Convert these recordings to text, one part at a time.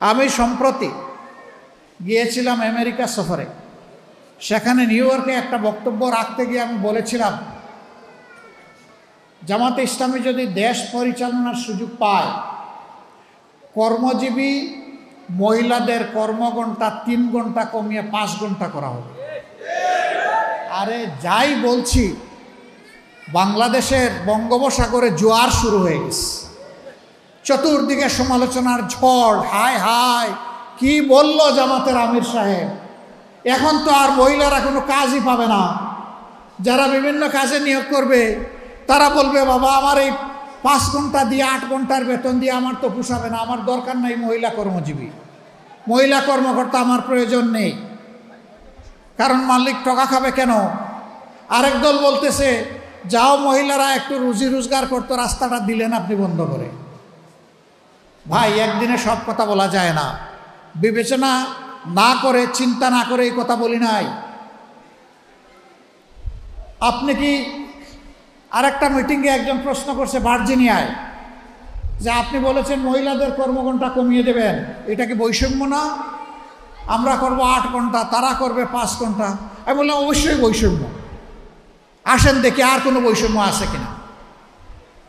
আমি সম্প্রতি গিয়েছিলাম আমেরিকা সফরে। সেখানে নিউ ইয়র্কে একটা বক্তব্য রাখতে গিয়ে আমি বলেছিলাম, জামাতে ইসলামী যদি দেশ পরিচালনার সুযোগ পায়, কর্মজীবী মহিলাদের কর্মঘণ্টা 3 ঘন্টা কমিয়ে 5 ঘন্টা করা হবে। আরে যাই বলছি, বাংলাদেশের বঙ্গোপসাগরে জোয়ার শুরু হয়ে গেছে, চতুর্দিকে সমালোচনার ঝড়। হায় হায়, কি বলল জামাতের আমির সাহেব, এখন তো আর মহিলারা কোনো কাজই পাবে না। যারা বিভিন্ন কাজে নিয়োগ করবে তারা বলবে, বাবা আমার এই 5 ঘন্টা দিয়ে 8 ঘন্টার বেতন দিয়ে আমার তো পোষাবে না, আমার দরকার নাই মহিলা কর্মজীবী, মহিলা কর্মকর্তা আমার প্রয়োজন নেই। কারণ মালিক টাকা খাবে কেন? আরেক দল বলতেছে, যাও মহিলারা একটু রুজি রোজগার করতো, রাস্তাটা দিলেন আপনি বন্ধ করে। ভাই, একদিনে সব কথা বলা যায় না। বিবেচনা না করে, চিন্তা না করে এই কথা বলি নাই। আপনি কি আরেকটা মিটিংয়ে একজন প্রশ্ন করছে ভার্জিনিয়ায়, যে আপনি বলেছেন মহিলাদের কর্মঘণ্টা কমিয়ে দেবেন, এটা কি বৈষম্য না? আমরা করব 8 ঘন্টা, তারা করবে 5 ঘন্টা। আমি বললাম, অবশ্যই বৈষম্য। আসেন দেখি আর কোনো বৈষম্য আছে কিনা।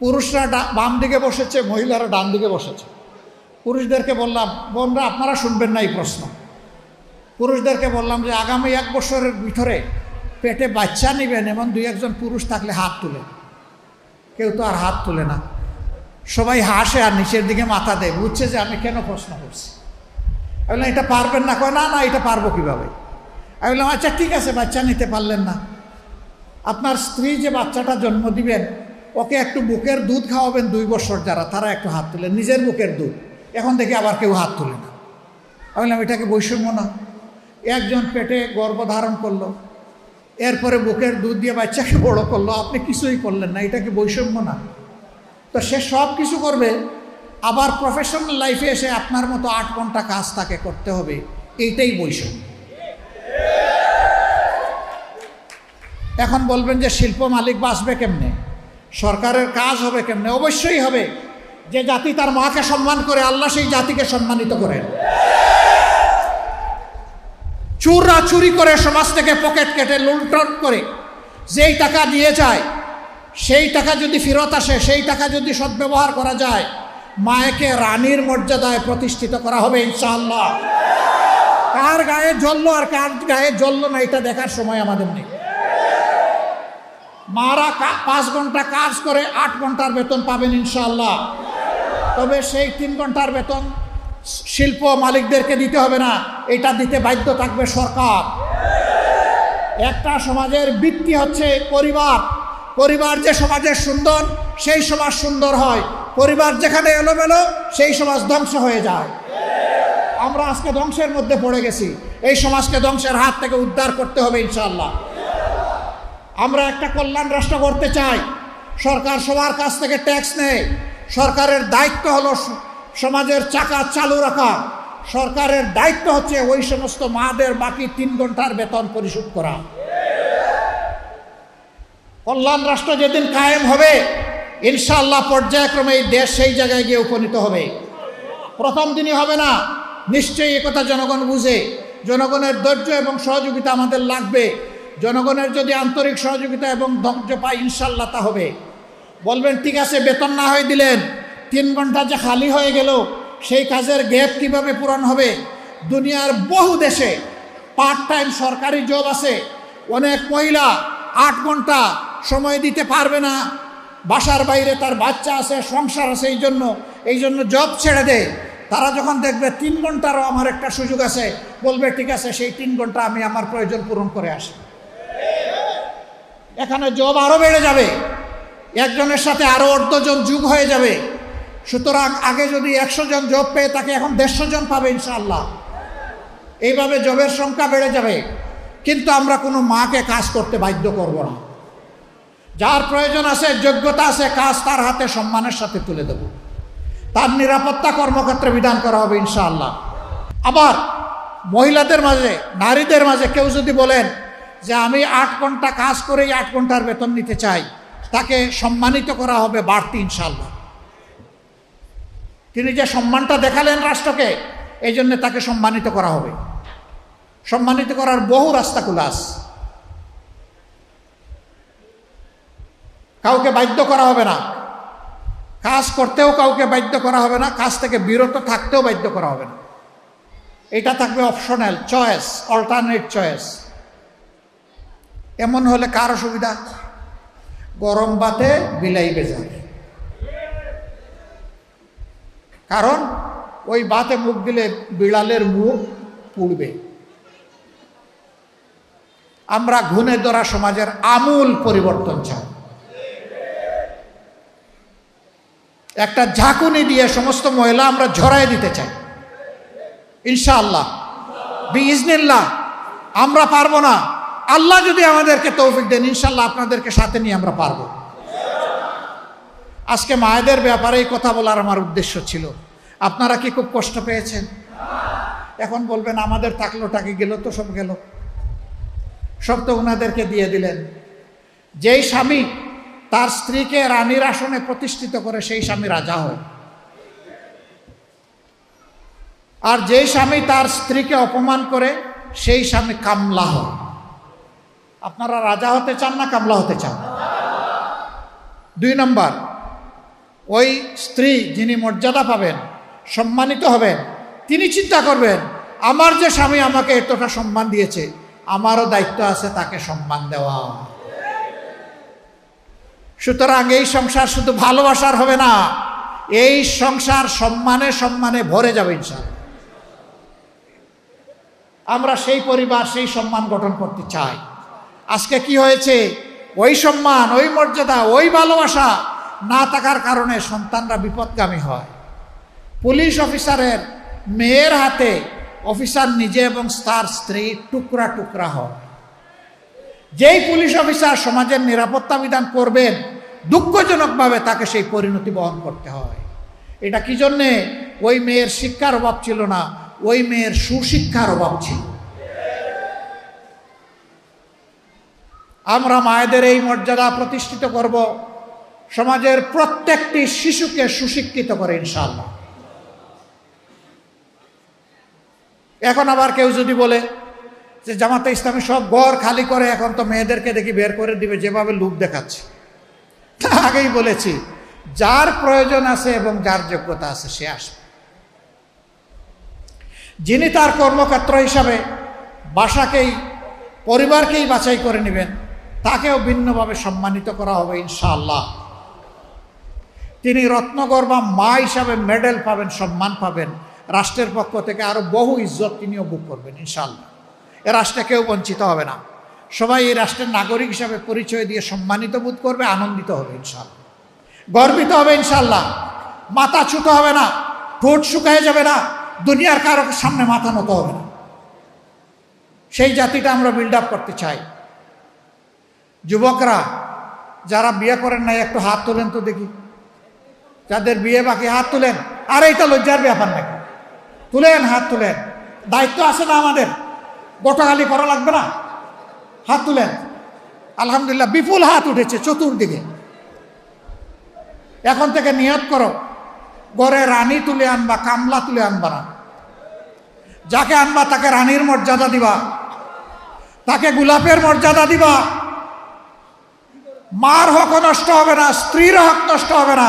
পুরুষরা বাম দিকে বসেছে, মহিলারা ডান দিকে বসেছে। পুরুষদেরকে বললাম, বোনরা আপনারা শুনবেন না এই প্রশ্ন। পুরুষদেরকে বললাম যে আগামী 1 বছরের ভিতরে পেটে বাচ্চা নেবেন এমন 2-1 পুরুষ থাকলে হাত তুলে। কেউ তো আর হাত তুলে না, সবাই হাসে আর নিচের দিকে মাথা দেয়, বুঝছে যে আমি কেন প্রশ্ন করছি। আমি বললাম, এটা পারবেন না? কয় না না, এটা পারবো কীভাবে? আমি বললাম, আচ্ছা ঠিক আছে, বাচ্চা নিতে পারলেন না, আপনার স্ত্রী যে বাচ্চাটা জন্ম দিবেন ওকে একটু বুকের দুধ খাওয়াবেন 2 বছর, যারা তারা একটু হাত তুলেন, নিজের বুকের দুধ। এখন দেখি আবার কেউ হাত তুলে না। আমি বললাম, এটাকে বৈষম্য না? একজন পেটে গর্ভধারণ করলো, এরপরে বুকের দুধ দিয়ে বাচ্চাকে বড় করলো, আপনি কিছুই করলেন না, এটা কি বৈষম্য না? তো সে সব কিছু করবে, আবার প্রফেশনাল লাইফে এসে আপনার মতো 8 ঘন্টা কাজ তাকে করতে হবে, এইটাই বৈষম্য। এখন বলবেন যে শিল্প মালিক বাঁচবে কেমনে, সরকারের কাজ হবে কেমনে? অবশ্যই হবে। যে জাতি তার মাকে সম্মান করে, আল্লাহ সেই জাতিকে সম্মানিত করেন। চোররা চুরি করে সমাজ থেকে পকেট কেটে লুণ্ঠন করে যেই টাকা দিয়ে যায়, সেই টাকা যদি ফেরত আসে, সেই টাকা যদি সদ্ব্যবহার করা যায়, মায়েকে রানীর মর্যাদায় প্রতিষ্ঠিত করা হবে ইনশাআল্লাহ। কার গায়ে জ্বললো আর কার গায়ে জ্বললো না এটা দেখার সময় আমাদের নেই। মারা 5 ঘন্টা কাজ করে 8 ঘন্টার বেতন পাবেন ইনশাআল্লাহ। তবে সেই 3 ঘন্টার বেতন শিল্প মালিকদেরকে দিতে হবে না, এটা দিতে বাধ্য থাকবে সরকার। একটা সমাজের ভিত্তি হচ্ছে পরিবার। পরিবার যে সমাজের সুন্দর, সেই সমাজ সুন্দর হয়। পরিবার যেখানে এলোমেলো, সেই সমাজ ধ্বংস হয়ে যায়। আমরা আজকে ধ্বংসের মধ্যে পড়ে গেছি, এই সমাজকে ধ্বংসের হাত থেকে উদ্ধার করতে হবে ইনশাআল্লাহ। আমরা একটা কল্যাণ রাষ্ট্র করতে চাই। সরকার সবার কাছ থেকে ট্যাক্স নেয়, সরকারের দায়িত্ব হলো সমাজের চাকা চালু রাখা। সরকারের দায়িত্ব হচ্ছে ওই সমস্ত মাদের বাকি 3 ঘন্টার বেতন পরিশোধ করা। কল্যাণ রাষ্ট্র যেদিন কায়েম হবে ইনশাআল্লাহ, পর্যায়ক্রমে এই দেশ সেই জায়গায় গিয়ে উপনীত হবে। প্রথম দিনই হবে না, নিশ্চয়ই একথা জনগণ বুঝে। জনগণের ধৈর্য এবং সহযোগিতা আমাদের লাগবে। জনগণের যদি আন্তরিক সহযোগিতা এবং ধৈর্য পাই ইনশাআল্লাহ তা হবে। বলবেন, ঠিক আছে, বেতন না হয়ে দিলেন, 3 ঘন্টা যে খালি হয়ে গেল, সেই কাজের গ্যাপ কিভাবে পূরণ হবে? দুনিয়ার বহু দেশে পার্ট টাইম সরকারি জব আছে। অনেক মহিলা 8 ঘন্টা সময় দিতে পারবে না, বাসার বাইরে তার বাচ্চা আছে, সংসার আছে, এই জন্য জব ছেড়ে দেয়। তারা যখন দেখবে 3 ঘন্টারও আমার একটা সুযোগ আছে, বলবে ঠিক আছে, সেই 3 ঘন্টা আমি আমার প্রয়োজন পূরণ করে আসি। এখানে জব আরও বেড়ে যাবে, একজনের সাথে আরও 1/2 জন যোগ হয়ে যাবে। সুতরাং আগে যদি 100 জন জব পেয়ে তাকে এখন 150 জন পাবে ইনশাআল্লাহ। এইভাবে জবের সংখ্যা বেড়ে যাবে। কিন্তু আমরা কোনো মাকে কাজ করতে বাধ্য করব না। যার প্রয়োজন আছে, যোগ্যতা আছে, কাজ তার হাতে সম্মানের সাথে তুলে দেব। তার নিরাপত্তা কর্মক্ষেত্রে বিধান করা হবে ইনশাআল্লাহ। আবার মহিলাদের মাঝে, নারীদের মাঝে কেউ যদি বলেন যে আমি 8 ঘন্টা কাজ করেই 8 ঘন্টার বেতন নিতে চাই, তাকে সম্মানিত করা হবে বাড়তি ইনশাআল্লাহ। তিনি যে সম্মানটা দেখালেন রাষ্ট্রকে, এই জন্য তাকে সম্মানিত করা হবে। সম্মানিত করার বহু রাস্তা খোলা আছে। কাউকে বাধ্য করা হবে না, কাজ করতেও কাউকে বাধ্য করা হবে না, কাজ থেকে বিরত থাকতেও বাধ্য করা হবে না। এটা থাকবে অপশনাল চয়েস, অল্টারনেট চয়েস। এমন হলে কার অসুবিধা? গরম ভাতে বিলাই বেজায়। কারণ ওই ভাতে মুখ দিলে বিড়ালের মুখ পুড়বে। আমরা ঘুণে ধরা সমাজের আমূল পরিবর্তন চাই। একটা ঝাঁকুনি দিয়ে সমস্ত ময়লা আমরা ঝরাই দিতে চাই ইনশাআল্লাহ, বিইজনিল্লাহ। আমরা পারবো না, আল্লাহ যদি আমাদেরকে তৌফিক দেন ইনশাআল্লাহ আপনাদেরকে সাথে নিয়ে আমরা পারবো। আজকে মায়েদের ব্যাপারে এই কথা বলার আমার উদ্দেশ্য ছিল। আপনারা কি খুব কষ্ট পেয়েছেন? এখন বলবেন আমাদের থাকলো টাকি গেল তো, সব গেল, সব তো ওনাদেরকে দিয়ে দিলেন। যেই স্বামী তার স্ত্রীকে রানীর আসনে প্রতিষ্ঠিত করে সেই স্বামী রাজা হয়, আর যেই স্বামী তার স্ত্রীকে অপমান করে সেই স্বামী কামলা হয়। আপনারা রাজা হতে চান না কামলা হতে চান? 2 নম্বর, ওই স্ত্রী যিনি মর্যাদা পাবেন, সম্মানিত হবেন, তিনি চিন্তা করবেন আমার যে স্বামী আমাকে এতটা সম্মান দিয়েছে, আমারও দায়িত্ব আছে তাকে সম্মান দেওয়া। সুতরাং এই সংসার শুধু ভালোবাসার হবে না, এই সংসার সম্মানে সম্মানে ভরে যাবে ইনশাআল্লাহ। আমরা সেই পরিবার, সেই সম্মান গঠন করতে চাই। আজকে কি হয়েছে? ওই সম্মান, ওই মর্যাদা, ওই ভালোবাসা না থাকার কারণে সন্তানরা বিপদগামী হয়। পুলিশ অফিসারের মেয়ের হাতে অফিসার নিজে এবং তার স্ত্রী টুকরা টুকরা হয়। যেই পুলিশ অফিসার সমাজের নিরাপত্তা বিধান করবেন, দুঃখজনকভাবে তাকে সেই পরিণতি বহন করতে হয়। এটা কি জন্যে? ওই মেয়ের শিক্ষার অভাব ছিল না, ওই মেয়ের সুশিক্ষার অভাব ছিল। আমরা মায়েদের এই মর্যাদা প্রতিষ্ঠিত করব, সমাজের প্রত্যেকটি শিশুকে সুশিক্ষিত করে ইনশাআল্লাহ। এখন আবার কেউ যদি বলে যে জামাতে ইসলামী সব ঘর খালি করে, এখন তো মেয়েদেরকে দেখি বের করে দিবে, যেভাবে লোক দেখাচ্ছে। আগেই বলেছি, যার প্রয়োজন আছে এবং যার যোগ্যতা আছে সে আসবে। যিনি তার কর্মক্ষেত্র হিসাবে বাসাকেই, পরিবারকেই বাছাই করে নেবেন, তাকেও ভিন্নভাবে সম্মানিত করা হবে ইনশাআল্লাহ। তিনি রত্নগর্ভা মা হিসাবে মেডেল পাবেন, সম্মান পাবেন, রাষ্ট্রের পক্ষ থেকে আরো বহু ইজ্জত তিনিও ভোগ করবেন ইনশাআল্লাহ। এ রাষ্ট্রে কেউ বঞ্চিত হবে না, সবাই এই রাষ্ট্রের নাগরিক হিসাবে পরিচয় দিয়ে সম্মানিত বোধ করবে, আনন্দিত হবে ইনশাআল্লাহ, গর্বিত হবে ইনশাআল্লাহ। মাথা ছুত হবে না, ঠোঁট শুকায় যাবে না, দুনিয়ার কারো সামনে মাথা নত হবে না। সেই জাতিটা আমরা বিল্ড আপ করতে চাই। যুবকরা যারা বিয়ে করেন নাই একটু হাত তোলেন তো দেখি। যাদের বিয়ে বাকি হাত তুলেন। আর এইটা লজ্জার ব্যাপার নাকি? তুলেন, হাত তুলেন, দায়িত্ব আছে না আমাদের? গোটাগালি করা লাগবে না, হাত তুলেন। আলহামদুলিল্লাহ, বিপুল হাত উঠেছে চতুর্দিকে। এখন থেকে নিয়ত করো, ঘরে রানী তুলে আনবা, কামলা তুলে আনবা না। যাকে আনবা তাকে রানীর মর্যাদা দিবা, তাকে গোলাপের মর্যাদা দিবা। মার হক নষ্ট হবে না, স্ত্রীর হক নষ্ট হবে না,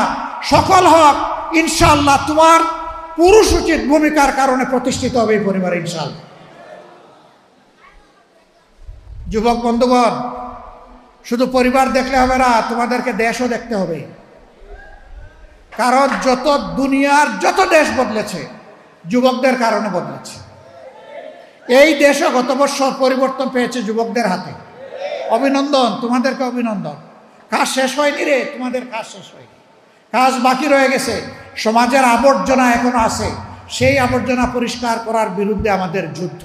সকল হক ইনশাআল্লাহ তোমার পুরুষ উচিত ভূমিকার কারণে প্রতিষ্ঠিত হবে এই পরিবারে ইনশাআল্লাহ। যুবক বন্ধুগণ, শুধু পরিবার দেখলে হবে না, তোমাদেরকে দেশও দেখতে হবে। কারণ যত দুনিয়ার যত দেশ বদলেছে যুবকদের কারণে বদলেছে। এই দেশও গত বছর পরিবর্তন পেয়েছে যুবকদের হাতে। অভিনন্দন, তোমাদেরকে অভিনন্দন। কাজ শেষ হয়নি রে, তোমাদের কাজ শেষ হয়নি, কাজ বাকি রয়ে গেছে। সমাজের আবর্জনা এখনো আছে, সেই আবর্জনা পরিষ্কার করার বিরুদ্ধে আমাদের যুদ্ধ।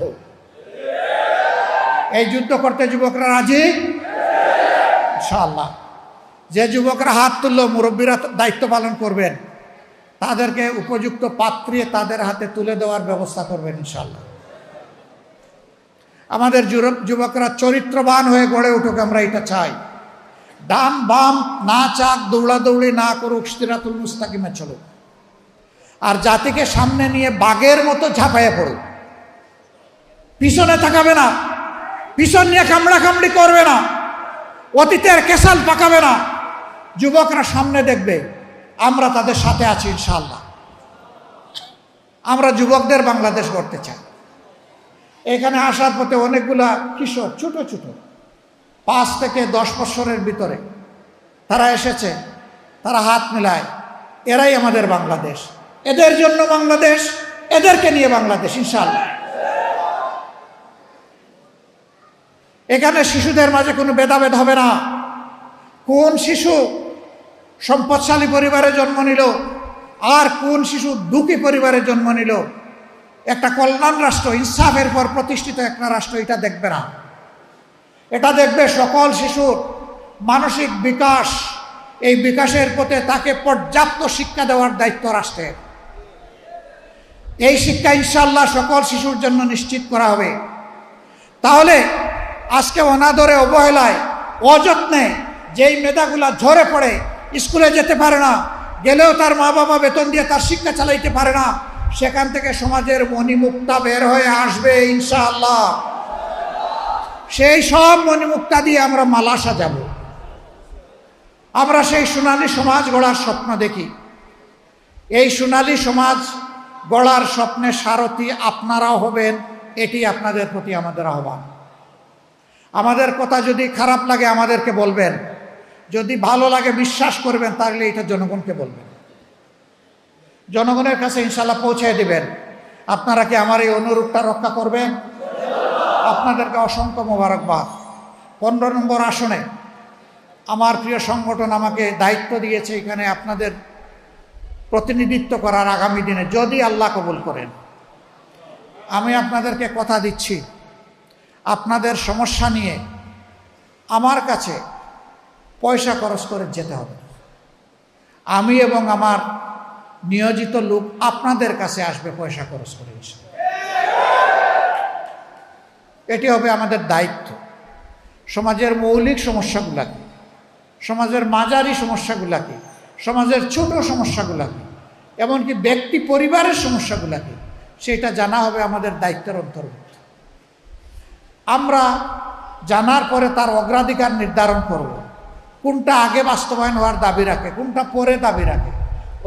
এই যুদ্ধ করতে যুবকরা রাজি ইনশাআল্লাহ। যে যুবকরা হাত তুললো, মুরব্বীরা দায়িত্ব পালন করবেন, তাদেরকে উপযুক্ত পাত্রে তাদের হাতে তুলে দেওয়ার ব্যবস্থা করবেন ইনশাআল্লাহ। আমাদের যুবকরা চরিত্রবান হয়ে গড়ে উঠুক, আমরা এটা চাই। ডান বাম না চাক, দৌড়াদৌড়ি না করুক, সিরাতুল মুস্তাকিমে চলুক। আর জাতিকে সামনে নিয়ে বাঘের মতো ঝাঁপাইয়া পড়ুক, পিছনে তাকাবে না, পিছন নিয়ে কামড়াকামড়ি করবে না, অতীতের কেসাল পাকাবে না। যুবকরা সামনে দেখবে, আমরা তাদের সাথে আছি ইনশাআল্লাহ। আমরা যুবকদের বাংলাদেশ গড়তে চাই। এখানে আসার পথে অনেকগুলা কিশোর ছোট ছোট 5 থেকে 10 বছরের ভিতরে তারা এসেছে, তারা হাত মিলায়, এরাই আমাদের বাংলাদেশ, এদের জন্য বাংলাদেশ, এদেরকে নিয়ে বাংলাদেশ ইনশাআল্লাহ। এখানে শিশুদের মাঝে কোনো ভেদাভেদ হবে না। কোন শিশু সম্পদশালী পরিবারে জন্ম নিল আর কোন শিশু দুঃখী পরিবারে জন্ম নিল, একটা কল্যাণ রাষ্ট্র, ইনসাফের পর প্রতিষ্ঠিত একটা রাষ্ট্র এটা দেখবে না। এটা দেখবে সকল শিশুর মানসিক বিকাশ, এই বিকাশের পথে তাকে পর্যাপ্ত শিক্ষা দেওয়ার দায়িত্ব রাষ্ট্রের। এই শিক্ষা ইনশাআল্লাহ সকল শিশুর জন্য নিশ্চিত করা হবে। তাহলে আজকে অনাদরে, অবহেলায়, অযত্নে যেই মেধাগুলা ঝরে পড়ে, স্কুলে যেতে পারে না, গেলেও তার মা বাবা বেতন দিয়ে তার শিক্ষা চালাইতে পারে না, সেখান থেকে সমাজের মণিমুক্তা বের হয়ে আসবে ইনশাআল্লাহ। সেই সব মণিমুক্তা দিয়ে আমরা মালা সাজাবো। আমরা সেই সোনালী সমাজ গড়ার স্বপ্ন দেখি। এই সোনালী সমাজ গড়ার স্বপ্নের সারথি আপনারাও হবেন, এটি আপনাদের প্রতি আমাদের আহ্বান। আমাদের কথা যদি খারাপ লাগে আমাদেরকে বলবেন, যদি ভালো লাগে বিশ্বাস করবেন, তাহলে এটা জনগণকে বলবেন, জনগণের কাছে ইনশাআল্লাহ পৌঁছে দিবেন। আপনারা কি আমার এই অনুরোধটা রক্ষা করবেন? আপনাদেরকে অসংখ্য মোবারকবাদ। 15 নম্বর আসনে আমার প্রিয় সংগঠন আমাকে দায়িত্ব দিয়েছে এখানে আপনাদের প্রতিনিধিত্ব করার আগামী দিনে, যদি আল্লাহ কবুল করেন। আমি আপনাদেরকে কথা দিচ্ছি, আপনাদের সমস্যা নিয়ে আমার কাছে পয়সা খরচ করে যেতে হবে। আমি এবং আমার নিয়োজিত লোক আপনাদের কাছে আসবে পয়সা খরচ করে এসে। এটি হবে আমাদের দায়িত্ব। সমাজের মৌলিক সমস্যাগুলাকে, সমাজের মাঝারি সমস্যাগুলাকে, সমাজের ছোট সমস্যাগুলাকে, এমনকি ব্যক্তি পরিবারের সমস্যাগুলাকে, সেটা জানা হবে আমাদের দায়িত্বের অন্তর্ভুক্ত। আমরা জানার পরে তার অগ্রাধিকার নির্ধারণ করব, কোনটা আগে বাস্তবায়ন হওয়ার দাবি রাখে, কোনটা পরে দাবি রাখে,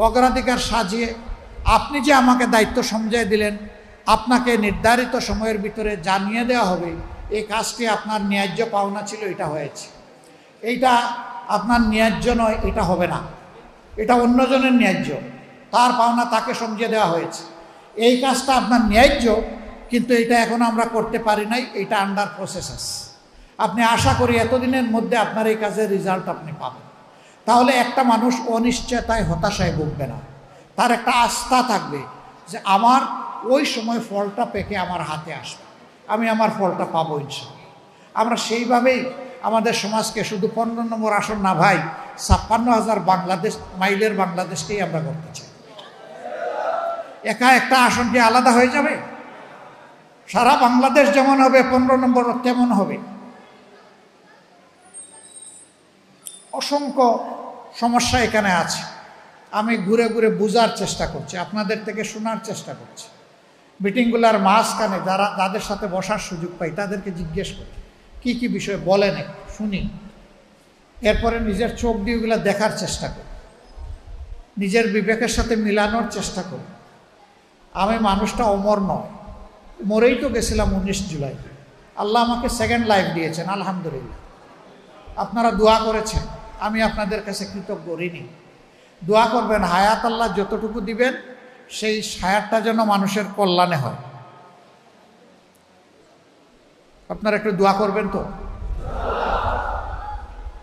অগ্রাধিকার সাজিয়ে আপনি যে আমাকে দায়িত্ব সমঝিয়ে দিলেন, আপনাকে নির্ধারিত সময়ের ভিতরে জানিয়ে দেওয়া হবে এই কাজটি আপনার ন্যায্য পাওনা ছিল, এটা হয়েছে। এইটা আপনার ন্যায্য নয়, এটা হবে না, এটা অন্যজনের ন্যায্য, তার পাওনা তাকে সমঝিয়ে দেওয়া হয়েছে। এই কাজটা আপনার ন্যায্য, কিন্তু এটা এখন আমরা করতে পারি নাই, এটা আন্ডার প্রসেস। আপনি আশা করি এতদিনের মধ্যে আপনার এই কাজের রেজাল্ট আপনি পাবেন। তাহলে একটা মানুষ অনিশ্চয়তায়, হতাশায় ভুগবে না, তার একটা আস্থা থাকবে যে আমার ওই সময় ফলটা পেকে আমার হাতে আসবে, আমি আমার ফলটা পাবো ইনশাআল্লাহ। আমরা সেইভাবেই আমাদের সমাজকে শুধু 15 নম্বর আসন না ভাই, 56,000 বাংলাদেশ মাইলের বাংলাদেশকেই আমরা করতে চাই। একা একটা আসন কি আলাদা হয়ে যাবে? সারা বাংলাদেশ যেমন হবে 15 নম্বর তেমন হবে। অসংখ্য সমস্যা এখানে আছে, আমি ঘুরে ঘুরে বোঝার চেষ্টা করছি, আপনাদের থেকে শোনার চেষ্টা করছি। মিটিংগুলার মাঝখানে যাদের সাথে বসার সুযোগ পাই তাদেরকে জিজ্ঞেস করি কি কি বিষয় বলেন, শুনি, এরপরে নিজের চোখ দিয়ে ওগুলো দেখার চেষ্টা করি, নিজের বিবেকের সাথে মিলানোর চেষ্টা করি। আমি মানুষটা অমর নয়, মরেই তো গেছিলাম 19 জুলাই। আল্লাহ আমাকে সেকেন্ড লাইফ দিয়েছেন, আলহামদুলিল্লাহ। আপনারা দোয়া করেছেন, আমি আপনাদের কাছে কৃতজ্ঞ ঋণী। দোয়া করবেন, হায়াত আল্লাহ যতটুকু দিবেন সেই হায়াতটা যেন মানুষের কল্যাণে হয়। আপনারা একটু দোয়া করবেন তো।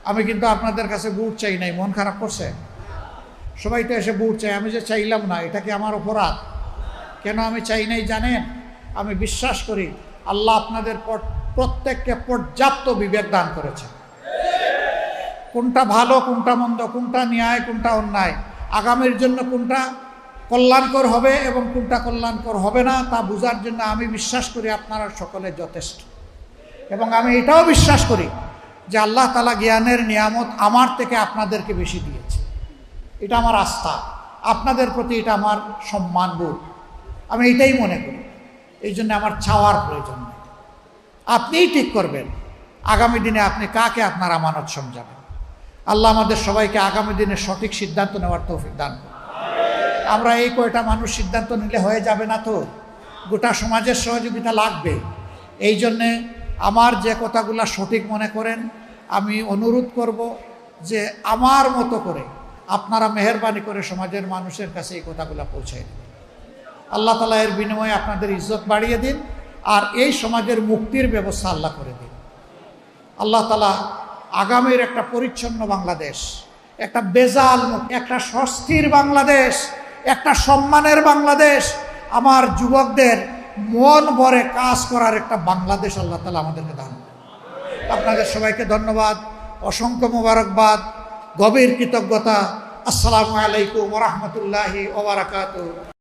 আমি কিন্তু আপনাদের কাছে বুট চাই নাই, মন খারাপ করছে? সবাই তো এসে বুট চাই, আমি যে চাইলাম না, এটা কি আমার অপরাধ? কেন আমি চাই নাই জানেন? আমি বিশ্বাস করি আল্লাহ আপনাদের প্রত্যেককে পর্যাপ্ত বিবেক দান করেছেন। কোনটা ভালো, কোনটা মন্দ, কোনটা ন্যায়, কোনটা অন্যায়, আগামীর জন্য কোনটা কল্যাণকর হবে এবং কোনটা কল্যাণকর হবে না তা বোঝার জন্য আমি বিশ্বাস করি আপনারা সকলে যথেষ্ট। এবং আমি এটাও বিশ্বাস করি যে আল্লাহ তাআলা জ্ঞানের নিয়ামত আমার থেকে আপনাদেরকে বেশি দিয়েছে, এটা আমার আস্থা। আপনাদের প্রতি এটা আমার সম্মানবোধ, আমি এটাই মনে করি। এই জন্য আমার চাওয়ার প্রয়োজন নেই, আপনিই ঠিক করবেন আগামী দিনে আপনি কাকে আপনার আমানত সমঝাবেন। আল্লাহ আমাদের সবাইকে আগামী দিনে সঠিক সিদ্ধান্ত নেওয়ার তৌফিক দান করুন। আমরা এই কয়টা মানুষ সিদ্ধান্ত নিলে হয়ে যাবে না, তো গোটা সমাজের সহযোগিতা লাগবে। এই জন্যে আমার যে কথাগুলো সঠিক মনে করেন, আমি অনুরোধ করব যে আমার মতো করে আপনারা মেহেরবানি করে সমাজের মানুষের কাছে এই কথাগুলো পৌঁছে দেবেন। আল্লাহ তাআলা এর বিনিময়ে আপনাদের ইজ্জত বাড়িয়ে দিন, আর এই সমাজের মুক্তির ব্যবস্থা আল্লাহ করে দিন। আল্লাহ তাআলা আগামীর একটা পরিচ্ছন্ন বাংলাদেশ, একটা বেজাল মুক্ত, একটা স্বস্তির বাংলাদেশ, একটা সম্মানের বাংলাদেশ, আমার যুবকদের মন ভরে কাজ করার একটা বাংলাদেশ আল্লাহ তাআলা আমাদেরকে দান করুন। আপনাদের সবাইকে ধন্যবাদ, অসংখ্য মোবারকবাদ, গভীর কৃতজ্ঞতা। আসসালামু আলাইকুম ওয়া রাহমাতুল্লাহি ওয়া বারাকাতুহু।